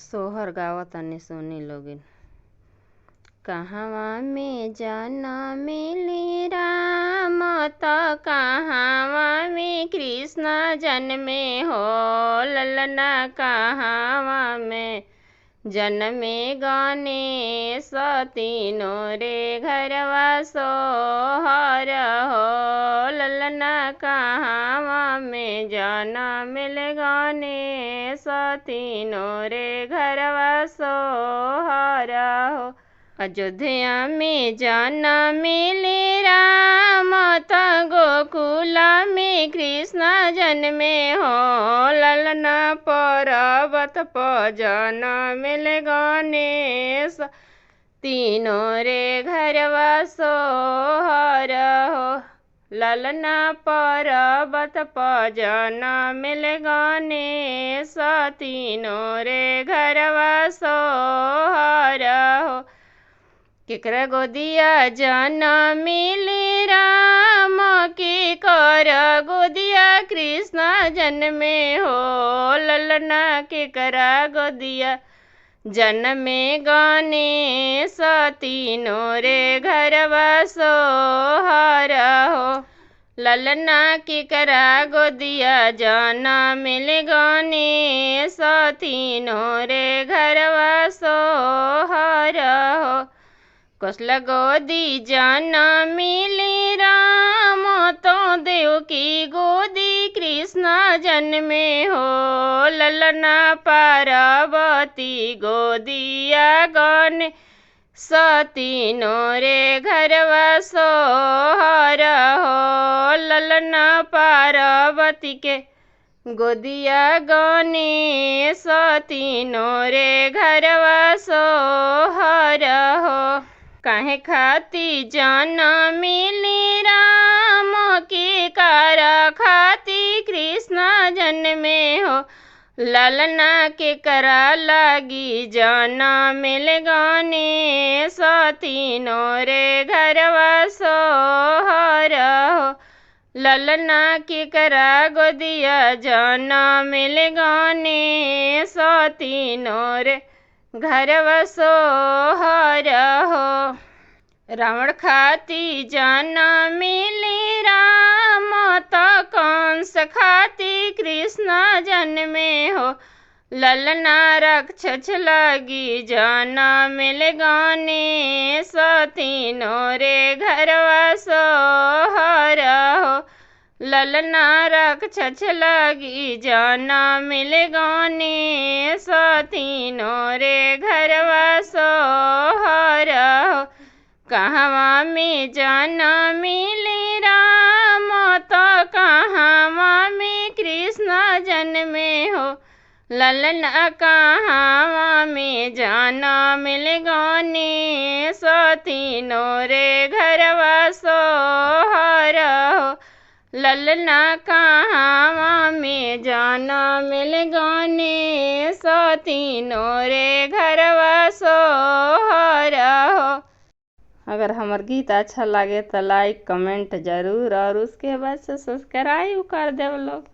सोहर गावतानी सुनी लोगिन। कहवा में जनमिली राम त कहवा में कृष्ण जन्मे हो। ललना कहवा में जन्मे गणेश तीनों रे घरवा सोहर हो। ललना कहवा में जनमिल गणेश तीनों रे घरवा सोहर हो। अयोध्या में जनमिले राम त गोकुल में कृष्ण जन्मे हो। ललना पर्वत पर जनमिल गणेश तीनों रे घरवा सोहर हो। ललना पर्वत पर जनमिल गणेश तीनों रे घरवा सोहर हो। केकरा गोदिया जनमिली राम के कर गोदिया कृष्ण जन्मे हो। ललना केकरा गोदिया जन्मे गणेश तीनों रे घरवा सोहर हो। ललना केकरा गोदिया जनमिल गणेश तीनों रे घरवा सोहर हो। कौशल्या गोदी जनमिली राम तो देवकी गोदी कृष्ण जन्मे हो। ललना पार्वती गोदिया गणेश तीनों रे घरवा सोहर हो। ललना पार्वती के गोदिया गणेश तीनों रे घरवा सोहर हो। काहे खाती जनमिली राम के कर खाती कृष्ण जन्मे हो। ललना केकरा लागी जनमिल गणेश तीनों रे घरवा सोहर हो। ललना केकरा गोदिया जनमिल गणेश तीनों रे घरवा सोहर हो। रावण खाती जनमिली राम त कंस खाती कृष्ण जन्मे हो। ललना राक्षस लागी जनमिल गणेश तीनों रे घरवा सोहर हो। ललना राक्षस लागी जनमिल गणेश तीनों रे घरवा सोहर हो। कहवा में जनमिली राम त कहवा में कृष्ण जन्मे हो। ललना कहवा में जनमिल गणेश तीनों रे घरवा सोहर हो। ललना कहवा में जनमिल गणेश तीनों रे घरवा सोहर हो। अगर हमार गीत अच्छा लगे तो लाइक कमेंट जरूर और उसके बाद से सब्सक्राइब कर देव लोग।